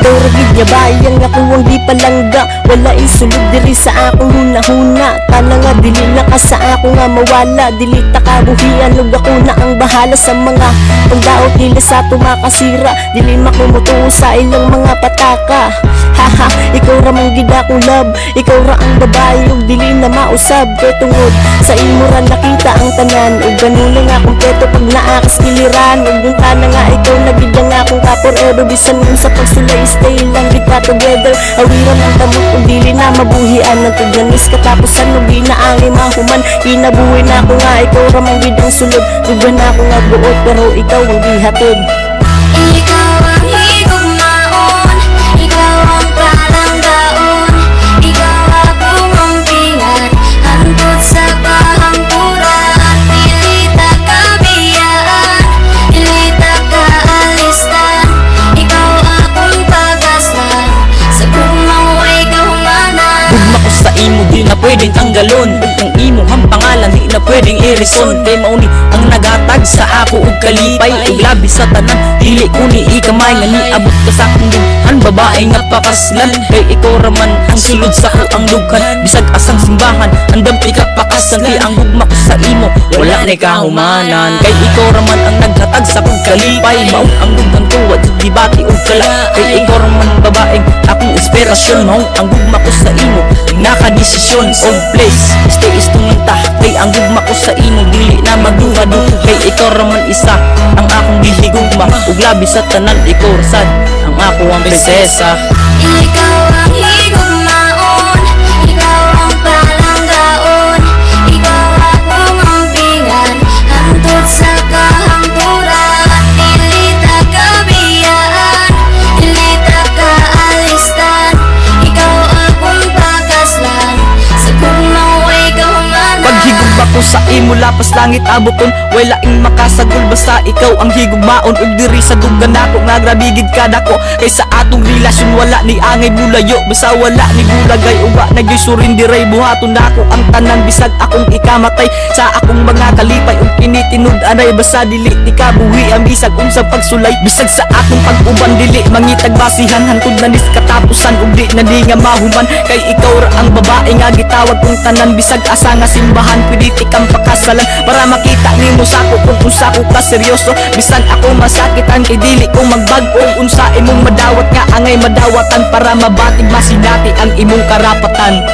ikaw ragid niya bayang ako ang di palangga. Wala insulod diri sa akong hunahuna. Kana nga dili na ka sa ako nga mawala. Dili ta kabuhian ug ako na ang bahala sa mga pagdaot nila sa tumakasira. Dili makumutuo sa ilang mga pataka. Haha, ikaw ra man gid akong love. Ikaw ra ang babae ug dili na mausab. Kay tungod sa imo ra nakita ang tanan. Ug ganun nga kumpleto pag naakas giliran. Ug yung tanan nga ikaw na gid nga akong ka-forever. Bisan mo sa pagsulay stay lang gid ka together. Awiran ang tamot ug dili na mabuhian. Ang tudyanis katapusan ug di na ang imahuman. Kinabuhi na ako nga ikaw ra man gid ang sulod. Ug na ako nga buot pero ikaw ang gihatod. Ikaw ang higugmaon, ikaw ang palanggaon, ikaw akong umpingan, hangtod sa kahangturan. Dili ta kabiyaan, dili ta kaalistan, ikaw akong pagaslan, sa gugmaw ay kahumanan. Gugma ko sa imo di na pwedeng tanggalon. Ang imo ang pangalan di na pwedeng i-reson. Kay mauni ang nagatag sa ako ug kalipay. Ug labi sa tanan dili ko ni ikamay. Nga niabot ka sa akong dughan babae nga pakaslan. Kay ikaw raman ang sulod sa ko ang dughan. Bisag asang simbahan andam ka pakaslan. Kay ang gugma ko sa imo wala ni kahumanan. Kay ikaw raman ang naghatag sa kong kalipay. Mao ang dughan tuwad sa dibati ug kala. Kay ikaw raman babaeng akong inspirasyon. Mao ang gugma ko sa imo nakadesisyon of place stay istunta. Kay ang gugma ko sa imo dili na magduhadu. Kay ikaw raman isa ang akong gihigugma. Ug labi sa tanan ikaw rasad ang ako ang prinsesa. Ikaw ang higugmaon, ikaw ang palanggaon, ikaw akong umpingan, hangtod sa kahangturan. Dili ta kabiyaan, dili ta kaalistan, ikaw akong pakaslan, sa gugmaw ay kahumanan. Paghigugma ko sa imo lapas langit abuton. Wala ing makasagol basta ikaw ang higugmaon. Ug diri sa dugan nako nga grabigid ka dako. Kay sa atong relasyon wala ni angay bulayo. Basta wala ni bulagay uba nagyusurin diray. Buhaton nako ang tanan bisag akong ikamatay. Sa akong mga kalipay ug kinitinud anay. Basta dili ni kabuhi ang bisag unsa pagsulay. Bisag sa atong pag-uban dili mangitag basihan. Hantod na nis katapusan ug di na di nga mahuman. Kay ikaw ra ang babae nga gitawag kong tanan. Bisag asa nga simbahan pwede tikang pakasalan. Para makita nimo sa ko kung unsa ko ka seryoso. Bisan ako masakitan kay dili ko magbag-o. Unsa imong madawat nga angay madawatan. Para mabatig masinati ang imong karapatan.